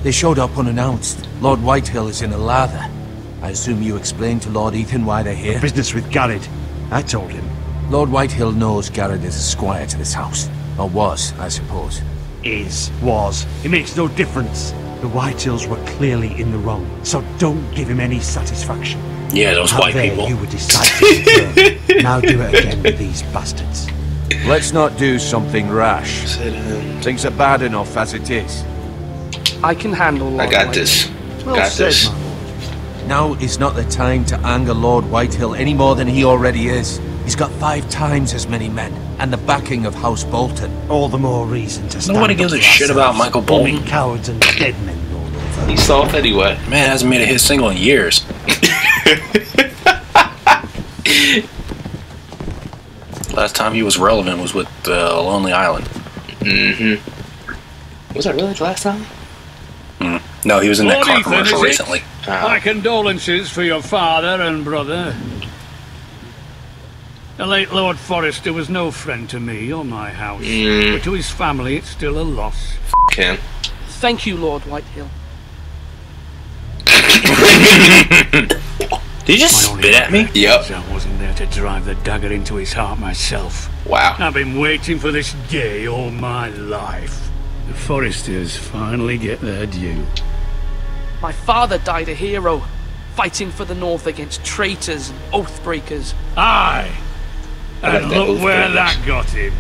They showed up unannounced. Lord Whitehill is in a lather. I assume you explained to Lord Ethan why they're here? Business with Garrett. I told him. Lord Whitehill knows Garrett is a squire to this house. Or was, I suppose. Was. It makes no difference. The Whitehills were clearly in the wrong, so don't give him any satisfaction. Yeah, those white people. You were decisive. Now do it again with these bastards. Let's not do something rash. Things are bad enough as it is. I can handle Lord I got Whitehill. this. Well Got said, this. my lord. Now is not the time to anger Lord Whitehill any more than he already is. He's got 5 times as many men, and the backing of House Bolton. All the more reason to stand Nobody up gives a for shit about ourselves. Michael Bolton. Only cowards and dead men roll over. He's soft anyway. Man hasn't made a hit single in years. Last time he was relevant was with Lonely Island. Was that really the last time? No, he was in that Lord car Ethan, commercial is it? recently. My condolences for your father and brother. The late Lord Forrester was no friend to me or my house, but to his family it's still a loss. Him. Thank you, Lord Whitehill. Did you just My only spit at me? regret Yep. is I wasn't there to drive the dagger into his heart myself. Wow. I've been waiting for this day all my life. The Forresters finally get their due. My father died a hero, fighting for the North against traitors and oath-breakers. Aye! And that look where Oathbreakers. that got him.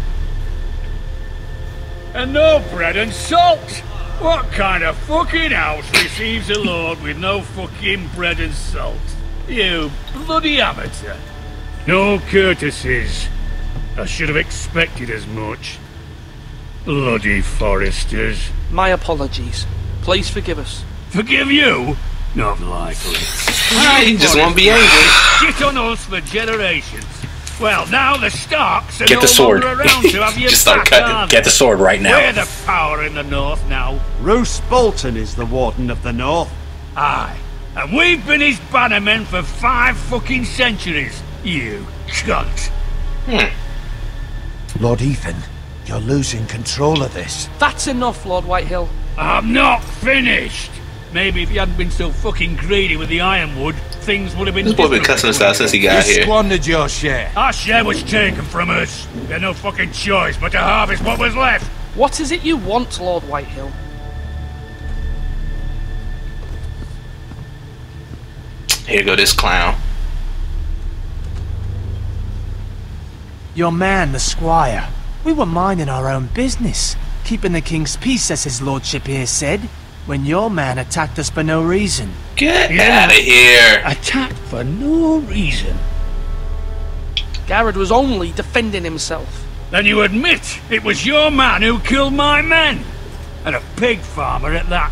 And no bread and salt! What kind of fucking house receives a lord with no fucking bread and salt? You bloody amateur. No courtesies. I should have expected as much. Bloody Forresters. My apologies. Please forgive us. Forgive you? Not likely. He just won't be angry. Shit on us for generations. Well, now the Starks are Get no the sword. longer around to have you Just start back, cutting. are Get the sword right now. We're the power in the north now. Roose Bolton is the Warden of the North. Aye. And we've been his bannermen for 5 fucking centuries. You cunt. Lord Ethan, you're losing control of this. That's enough, Lord Whitehill. I'm not finished. Maybe if you hadn't been so fucking greedy with the ironwood, things would have been This boy been different cussing us between out since he you. got You here. squandered your share. Our share was taken from us. We had no fucking choice but to harvest what was left. What is it you want, Lord Whitehill? Here go this clown. Your man, the squire. We were minding our own business, keeping the king's peace, as his lordship here said, when your man attacked us for no reason. Get Yeah. out of here. Attacked for no reason. Garrett was only defending himself. Then you admit it was your man who killed my men. And a pig farmer at that.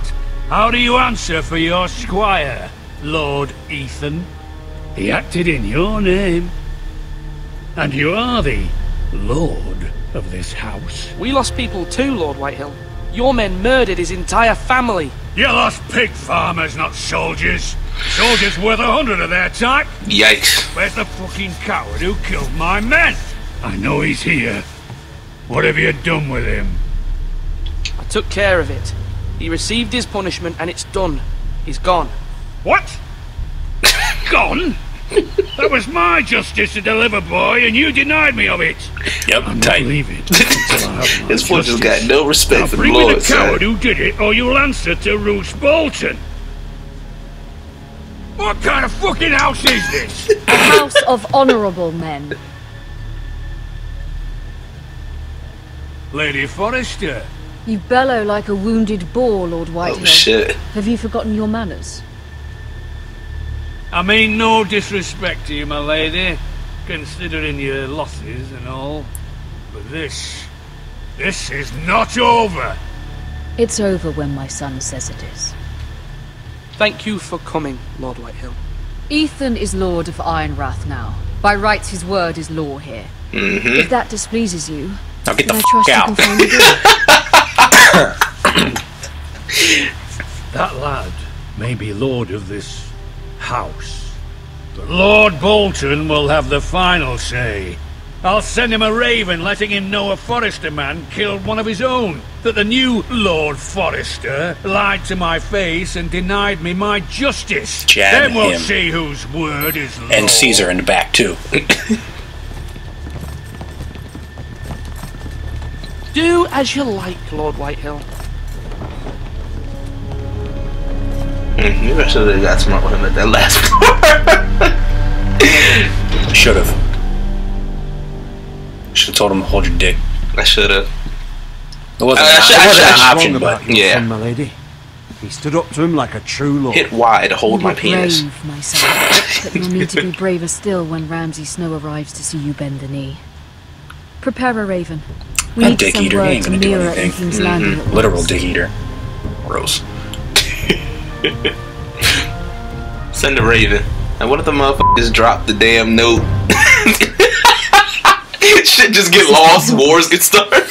How do you answer for your squire, Lord Ethan? He acted in your name. And you are the lord of this house. We lost people too, Lord Whitehill. Your men murdered his entire family. You lost pig farmers, not soldiers. Soldiers worth 100 of their type. Yikes. Where's the fucking coward who killed my men? I know he's here. What have you done with him? I took care of it. He received his punishment and it's done. He's gone. What? Gone? That was my justice to deliver, boy, and you denied me of it. Yep, I'm tight. not leaving until I have my This boy just justice. got no respect Now for the bring me Lord, the coward son. who did it, or you'll answer to Roose Bolton. What kind of fucking house is this? A house of honourable men. Lady Forrester. You bellow like a wounded boar, Lord Whitehill. Oh shit. Have you forgotten your manners? I mean no disrespect to you, my lady, considering your losses and all. But this is not over. It's over when my son says it is. Thank you for coming, Lord Whitehill. Ethan is Lord of Ironrath now. By rights, his word is law here. If that displeases you, Now get then the I trust fuck you out. can find a door. That lad may be lord of this house, but Lord Bolton will have the final say. I'll send him a raven letting him know a Forrester man killed one of his own. That the new Lord Forrester lied to my face and denied me my justice. Jab Then we'll him. see whose word is law. And Caesar in the back, too. Do as you like, Lord Whitehill. Maybe I should have got smart with him at that last part. Should have. Should have told him to hold your dick. I should have. It wasn't, I it wasn't should- an Wrong option, about but your yeah. son, my lady. He stood up to him like a true lord. Hit Y to hold You my were penis. brave, my son, but you'll need to be braver still when Ramsay Snow arrives to see you bend the knee. Prepare a raven. We that need to dick send eater, he word ain't to gonna do Mira in anything. King's Landing at Literal once. dick eater. Gross. Send a raven. And what if the motherfuckers drop the damn note? Shit just get lost, wars get started.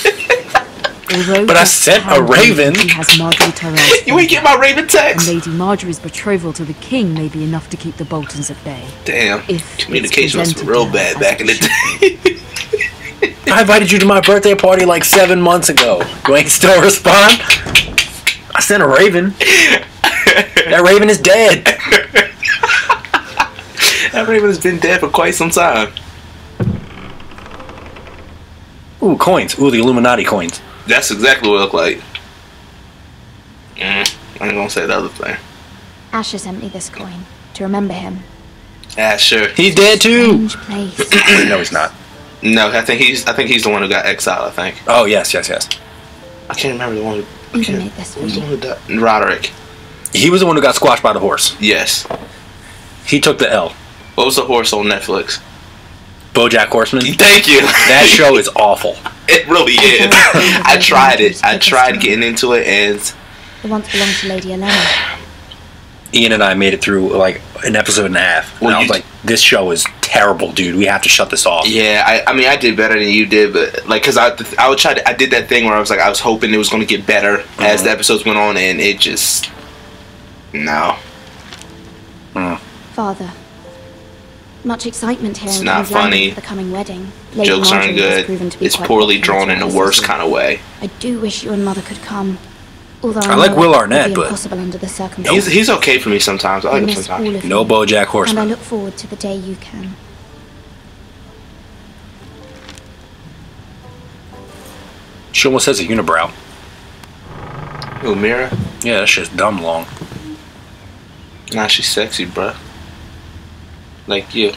Although But I just sent a how raven. He has Marjorie Tyrell's You ain't get my raven and text. Lady Marjorie's betrothal to the king may be enough to keep the Boltons at bay. Damn. If Communication was it's real presented bad back in the as day. I invited you to my birthday party like 7 months ago. You ain't still respond? I sent a raven. That raven is dead. That raven has been dead for quite some time. Ooh, coins. Ooh, the Illuminati coins. That's exactly what it looked like. I ain't gonna say the other thing. Asher sent me this coin to remember him. Ah, sure. He's dead too. Strange place. No, he's not. No, I think he's the one who got exiled. I think. Oh, yes. I can't remember the one. Who made this for Who's the you? one who died? Roderick. He was the one who got squashed by the horse. Yes. He took the L. What was the horse on Netflix? BoJack Horseman. Thank you. That show is awful. It really is. I tried it. I tried getting into it, and It once belonged to Lady Elena. Ian and I made it through like an episode and a half. Well, and I was you- like, this show is terrible, dude. We have to shut this off. yeah, I mean, I did better than you did, but like, cause I would try to, I did that thing where I was like, I was hoping it was going to get better as the episodes went on, and it just, no. Father. Much excitement here It's in not King's Landing funny. for the coming wedding. Lady Jokes aren't Marjorie has good. proven to be It's quite poorly popular drawn in a throughout worse the kind of way. I do wish you and Mother could come. Although I like know Will it Arnett, would be but- impossible under the circumstances. He's okay for me sometimes. I I like him miss all sometimes. of No you, BoJack and I Horseman. look forward to the day you can. She almost has a unibrow. Ooh, Mira. Yeah, that shit's dumb long. Nah, she's sexy, bruh. Like you.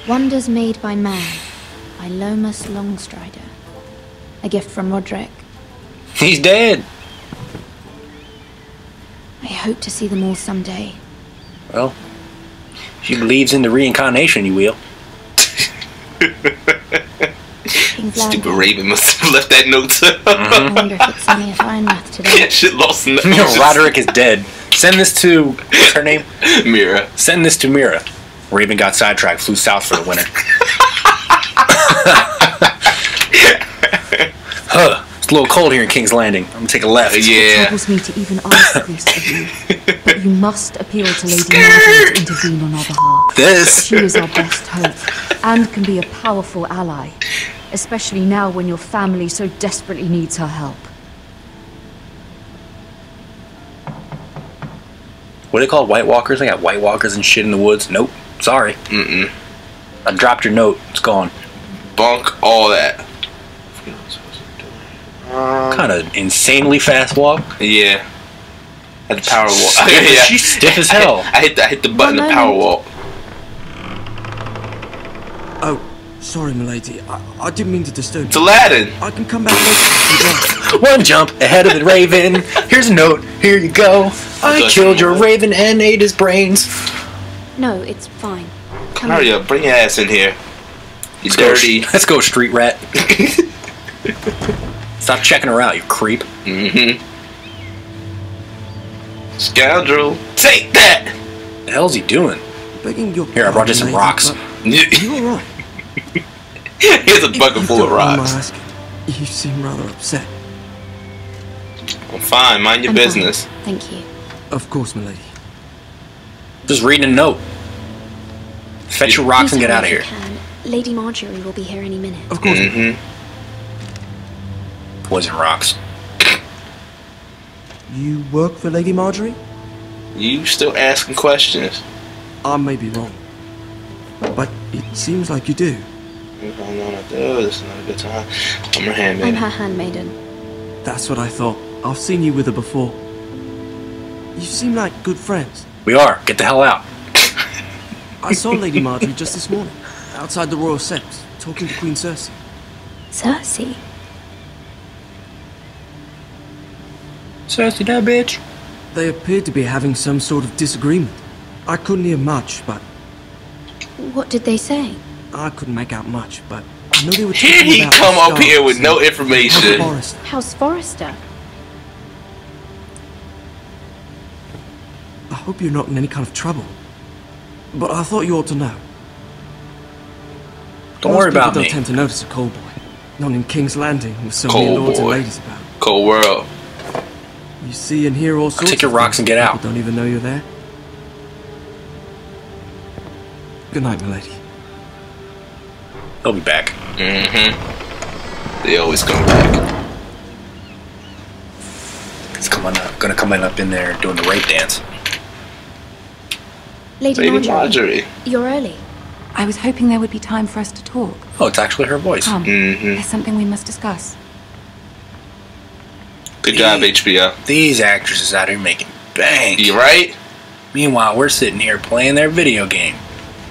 Wonders Made by Man by Lomas Longstrider. A gift from Roderick. He's dead. I hope to see them all someday. Well, if she believes in the reincarnation, you will. King's Stupid Landing. Raven must have left that note. I wonder if it's sunny at Ironrath today. Shit lost in the No, Roderick is dead. Send this to, what's her name? Mira. Send this to Mira. Raven got sidetracked, flew south for the winter. Huh. It's a little cold here in King's Landing. I'm gonna take a left. It Yeah. troubles me to even ask this of you, but you must appeal to Lady Marjorie to intervene on our behalf. This. She is our best hope, and can be a powerful ally, especially now when your family so desperately needs her help. What do they call White Walkers? They got White Walkers and shit in the woods. Nope. Sorry. Mm-mm. I dropped your note. It's gone. Bunk all that. Kind of insanely fast walk. Yeah. At the power walk. Stiff, She's stiff as hell. I hit the button to One power moment. walk. Oh, sorry, milady. I didn't mean to disturb It's you. Aladdin. I can come back later. One jump ahead of the Raven. Here's a note. Here you go. I killed your Raven and ate his brains. No, it's fine. Come Hurry in. up, bring your ass in here. You Let's dirty. Go, let's go, street rat. Stop checking her out, you creep. Mm-hmm. Scoundrel. Take that! The hell's he doing? Begging your Here, I brought you some pardon, rocks. lady, but you all right? Here's a bucket If full you of don't mind my rocks. asking, you seem rather upset. I'm fine, mind your I'm fine. business. Thank you. Of course, milady. Just reading a note. Fetch your rocks and Please get out hurry of if here. you can. Lady Marjorie will be here any minute. Of course. Poison rocks. You work for Lady Marjorie? You still asking questions? I may be wrong, but it seems like you do. I don't know what I do. This is not a good time. I'm her handmaiden. I'm her handmaiden. That's what I thought. I've seen you with her before. You seem like good friends. We are. Get the hell out. I saw Lady Marjorie just this morning, outside the Royal Sept, talking to Queen Cersei. Cersei? Cersei, that bitch. They appeared to be having some sort of disagreement. I couldn't hear much, but What did they say? I couldn't make out much, but I know they were Here talking he about come the up here with stars no and information. Forest. House Forrester? I hope you're not in any kind of trouble, but I thought you ought to know. Don't worry about People me. don't tend to notice a cold boy, not in King's Landing with so many Cold lords and boy. ladies about. Cold world. You see and hear all sorts. Take your of rocks things, and get people out. Don't even know you're there. Good night, milady. He'll be back. They always come back. He's gonna come up in there doing the rape dance. Lady Lady Marjorie, Marjorie. you're early. I was hoping there would be time for us to talk. Oh, it's actually her voice. Come, there's something we must discuss. Good job, HBO. These actresses out here making bank. You right? Meanwhile, we're sitting here playing their video game.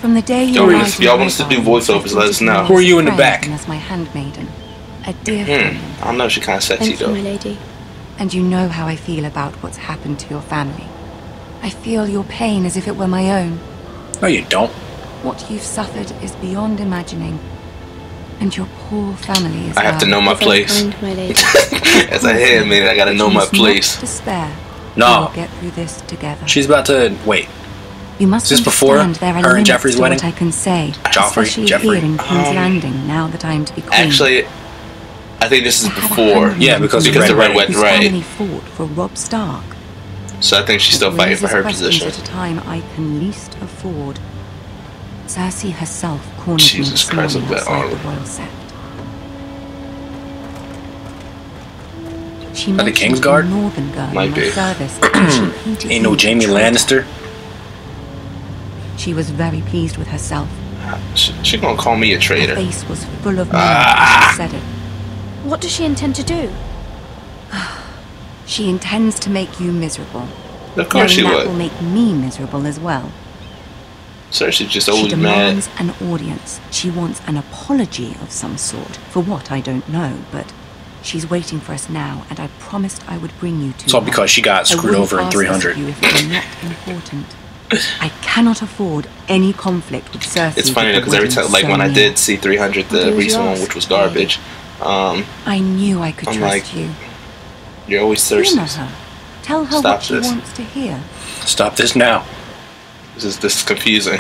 From the day you Y'all arrived in want us to do Rivendell, voiceovers, let us know. Who are you in the back? As my handmaiden, a dear friend, I don't know, she kind of sexy Thank you, my though. lady. and you know how I feel about what's happened to your family. I feel your pain as if it were my own. No, you don't. What you've suffered is beyond imagining, and your poor family is. I have to know my place. Kind, my lady. As a handmaid, I gotta know my place. Not despair. No. We'll get through this together. She's about to wait. You must Is this before understand there are her and limits Jeffrey's to wedding? what I can say, Joffrey, especially Jeffrey. here in King's Landing. Now that I am to be queen. Actually, I think this is I have a before. handmaiden Yeah, because the Red Wedding, whose right? family fought for Robb Stark. So I think she's still It fighting for raises her questions position. At a time I can least afford. Cersei herself cornered Jesus me this Christ, morning look at that outside the arm. Royal Sept. She Are they mentioned Kingsguard? a northern girl Might in my be. service, and she painted Ain't no me as a Jamie traitor. Lannister. She was very pleased with herself. She gonna call me a Her traitor. face was full of meaning as she said it. What does she intend to do? She intends to make you miserable. Of course she Knowing that would. will make me miserable as well. Cersei's just She always mad. demands an audience. She wants an apology of some sort. For what, I don't know, but she's waiting for us now, and I promised I would bring you to It's all her. because she got I screwed wouldn't over in ask this 300. of you if it were not important. I cannot afford any conflict with Cersei. It's funny with because the every wedding time, like so when I near. did see 300, What the was recent one, yours? which was garbage. I knew I could I'm trust like, you. You're always Humor Cersei's. her. Tell her Stop what she this. wants to hear. Stop this now. This is confusing.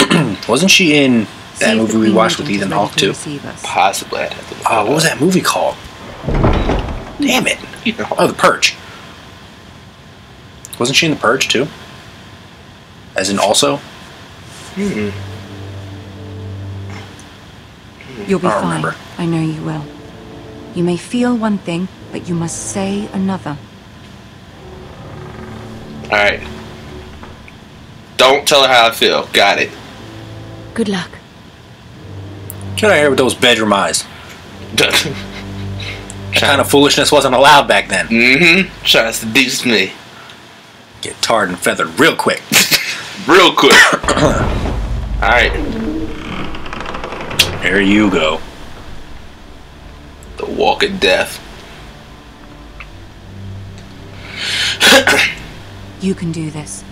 Wasn't she in See that if movie the we Queen watched with Regent Ethan is ready Hawke to too? receive us. Possibly, I'd have to look Oh, what was that movie called? Damn it. Oh, The Purge. Wasn't she in The Purge too? As in also? You'll be I don't fine. remember. I know you will. You may feel one thing, but you must say another. Alright. Don't tell her how I feel. Got it. Good luck. Get out of here with those bedroom eyes. That kind of foolishness wasn't allowed back then. Trying to seduce me. Get tarred and feathered real quick. Real quick. Alright. Here you go. The walk of death. You can do this.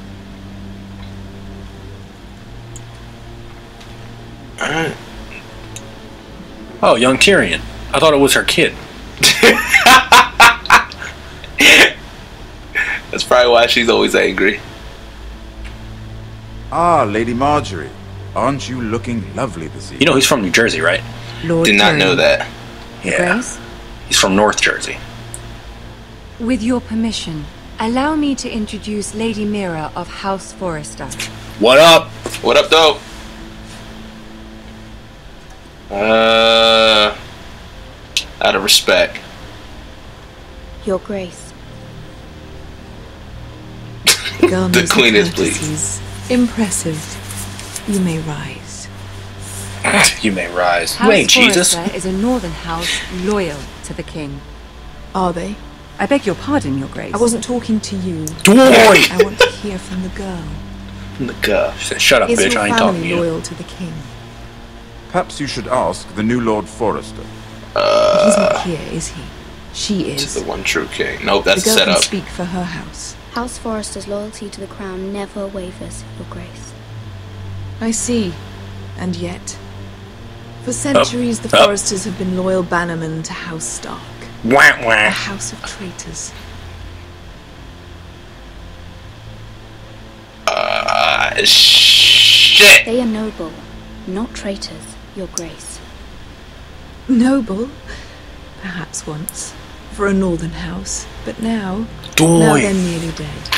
Alright. Oh, young Tyrion. I thought it was her kid. That's probably why she's always angry. Ah, Lady Marjorie. Aren't you looking lovely this evening? You know he's from New Jersey, right? Lord Did not know Tyrion. that. Yeah. Grace, He's from North Jersey. with your permission, allow me to introduce Lady Mira of House Forrester. What up? What up, though? Out of respect. Your Grace. The Queen is pleased. Impressive. You may rise. You may rise. House You ain't Jesus. Forrester is a northern house loyal to the king. Are they? I beg your pardon, Your Grace. I wasn't talking to you. Boy! I want to hear from the girl. The girl. She said, shut up, Is bitch. your I ain't talking to family you. loyal to the king? Perhaps you should ask the new Lord Forrester. He's not here, is he? She is. To the one true king. Nope, that's the a girl can setup. speak for her house. House Forrester's loyalty to the crown never wavers, Your Grace. I see. And yet, for centuries the Forresters have been loyal bannermen to House Stark. Wah, wah. A house of traitors. Shit. They are noble, not traitors, Your Grace. Noble? Perhaps once. For a northern house. But now Now they're nearly dead.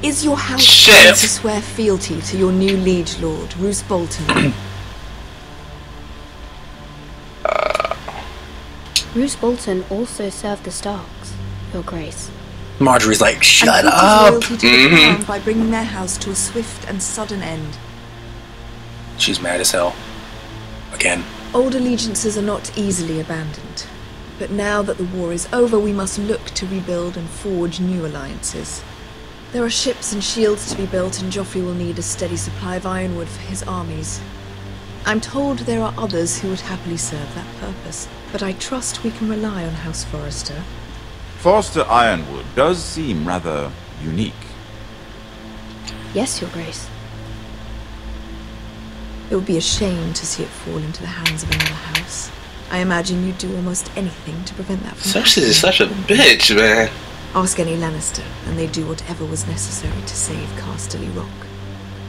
Is your house Shit. going to swear fealty to your new liege lord, Roose Bolton? Roose Bolton also served the Starks, Your Grace. Marjorie's like, shut and put his up. loyalty to the crown by bringing their house to a swift and sudden end. She's mad as hell. Again. Old allegiances are not easily abandoned. But now that the war is over, we must look to rebuild and forge new alliances. There are ships and shields to be built, and Joffrey will need a steady supply of ironwood for his armies. I'm told there are others who would happily serve that purpose, but I trust we can rely on House Forrester. Forrester Ironwood does seem rather unique. Yes, Your Grace. It would be a shame to see it fall into the hands of another house. I imagine you'd do almost anything to prevent that from Cersei happening. is such a bitch, man. Ask any Lannister, and they'd do whatever was necessary to save Casterly Rock.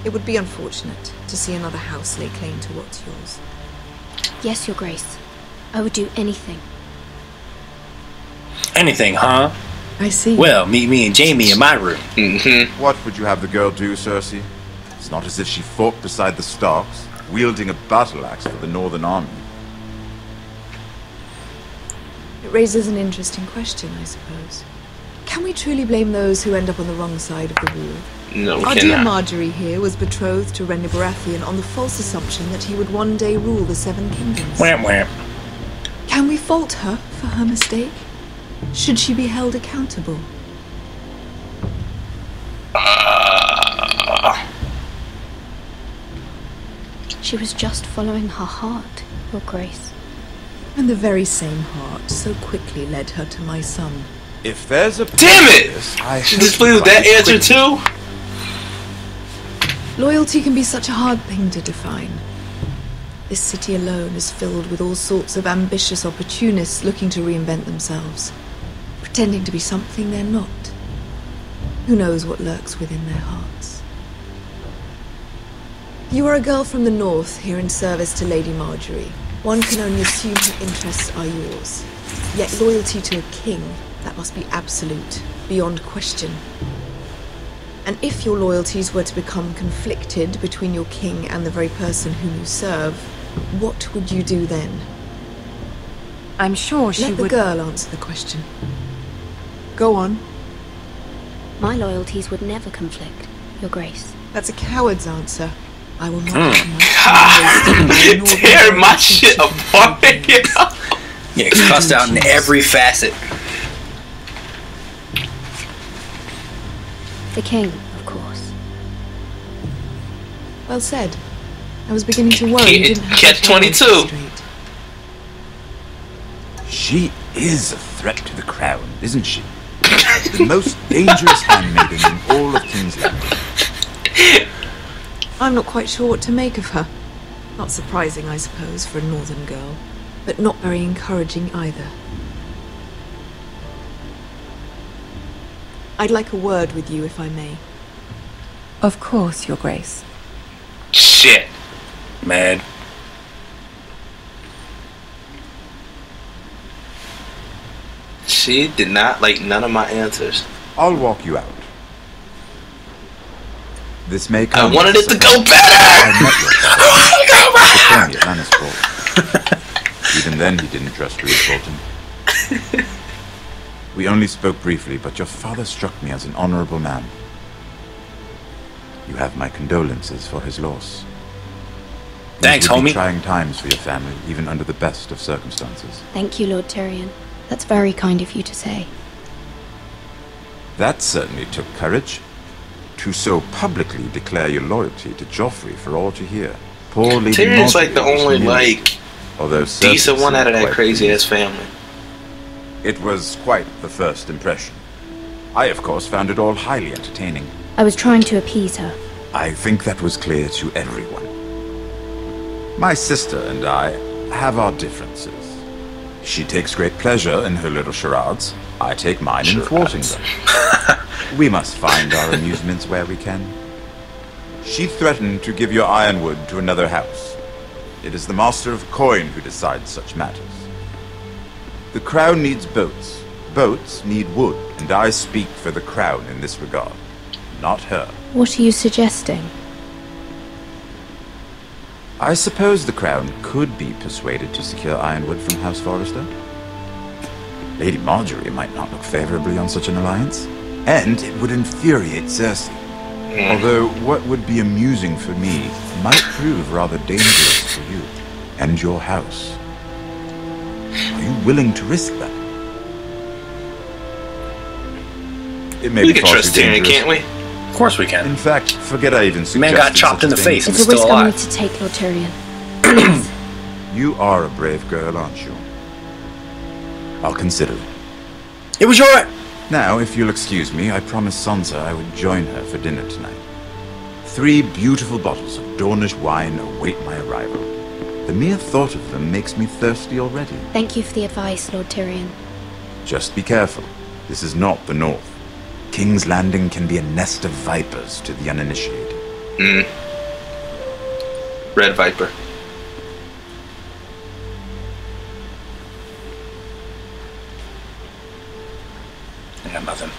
It would be unfortunate to see another house lay claim to what's yours. Yes, Your Grace. I would do anything. Anything, huh? I see. Well, meet me and Jamie in my room. Mm-hmm. What would you have the girl do, Cersei? It's not as if she fought beside the Starks, wielding a battle axe for the Northern Army. It raises an interesting question, I suppose. Can we truly blame those who end up on the wrong side of the war? No, we Our dear cannot. Marjorie here was betrothed to Rhaenyra Baratheon on the false assumption that he would one day rule the Seven Kingdoms. Wham wham. Can we fault her for her mistake? Should she be held accountable? She was just following her heart, Your Grace. And the very same heart so quickly led her to my son. If there's a Damn it! She displeased with that answer too? Loyalty can be such a hard thing to define. This city alone is filled with all sorts of ambitious opportunists looking to reinvent themselves, pretending to be something they're not. Who knows what lurks within their hearts? You are a girl from the north, here in service to Lady Marjorie. One can only assume her interests are yours. Yet loyalty to a king, that must be absolute, beyond question. And if your loyalties were to become conflicted between your king and the very person whom you serve, what would you do then? I'm sure she Let the would... girl answer the question. Go on. My loyalties would never conflict, Your Grace. That's a coward's answer. I will not tear my shit apart. Yeah, cussed out in every facet. The king, of course. Well said. I was beginning to worry you didn't have Catch your 22. words straight. She is a threat to the crown, isn't she? The most dangerous handmaiden in all of King's Landing. I'm not quite sure what to make of her. Not surprising, I suppose, for a northern girl, but not very encouraging either. I'd like a word with you, if I may. Of course, Your Grace. Shit. Mad. She did not like none of my answers. I'll walk you out. This may come. I wanted it to go better! became me at Lannisport. Even then, he didn't trust Roose Bolton. We only spoke briefly, but your father struck me as an honorable man. You have my condolences for his loss. Thanks, These would be homie. trying times for your family, even under the best of circumstances. Thank you, Lord Tyrion. That's very kind of you to say. That certainly took courage. To so publicly declare your loyalty to Joffrey for all to hear. Poor Lady Tyrion's Marjorie like the was only humiliated, although Cersei decent one out of seemed that quite crazy pleased. ass family. It was quite the first impression. I, of course, found it all highly entertaining. I was trying to appease her. I think that was clear to everyone. My sister and I have our differences. She takes great pleasure in her little charades. I take mine in thwarting them. We must find our amusements where we can. She threatened to give your ironwood to another house. It is the Master of Coin who decides such matters. The Crown needs boats. Boats need wood, and I speak for the Crown in this regard, not her. What are you suggesting? I suppose the Crown could be persuaded to secure ironwood from House Forrester. Lady Marjorie might not look favorably on such an alliance, and it would infuriate Cersei. Although what would be amusing for me might prove rather dangerous for you and your house. Are you willing to risk that? It may We be can far trust too Tyrion, dangerous. can't we? Of course we can. In fact, forget I even suggested Man got chopped in the such a thing. face. It's He's a risk still I alive. need to take, Lord Tyrion. You are a brave girl, aren't you? I'll consider it. It was your... Now, if you'll excuse me, I promised Sansa I would join her for dinner tonight. 3 beautiful bottles of Dornish wine await my arrival. The mere thought of them makes me thirsty already. Thank you for the advice, Lord Tyrion. Just be careful. This is not the North. King's Landing can be a nest of vipers to the uninitiated. Red Viper. I got nothing.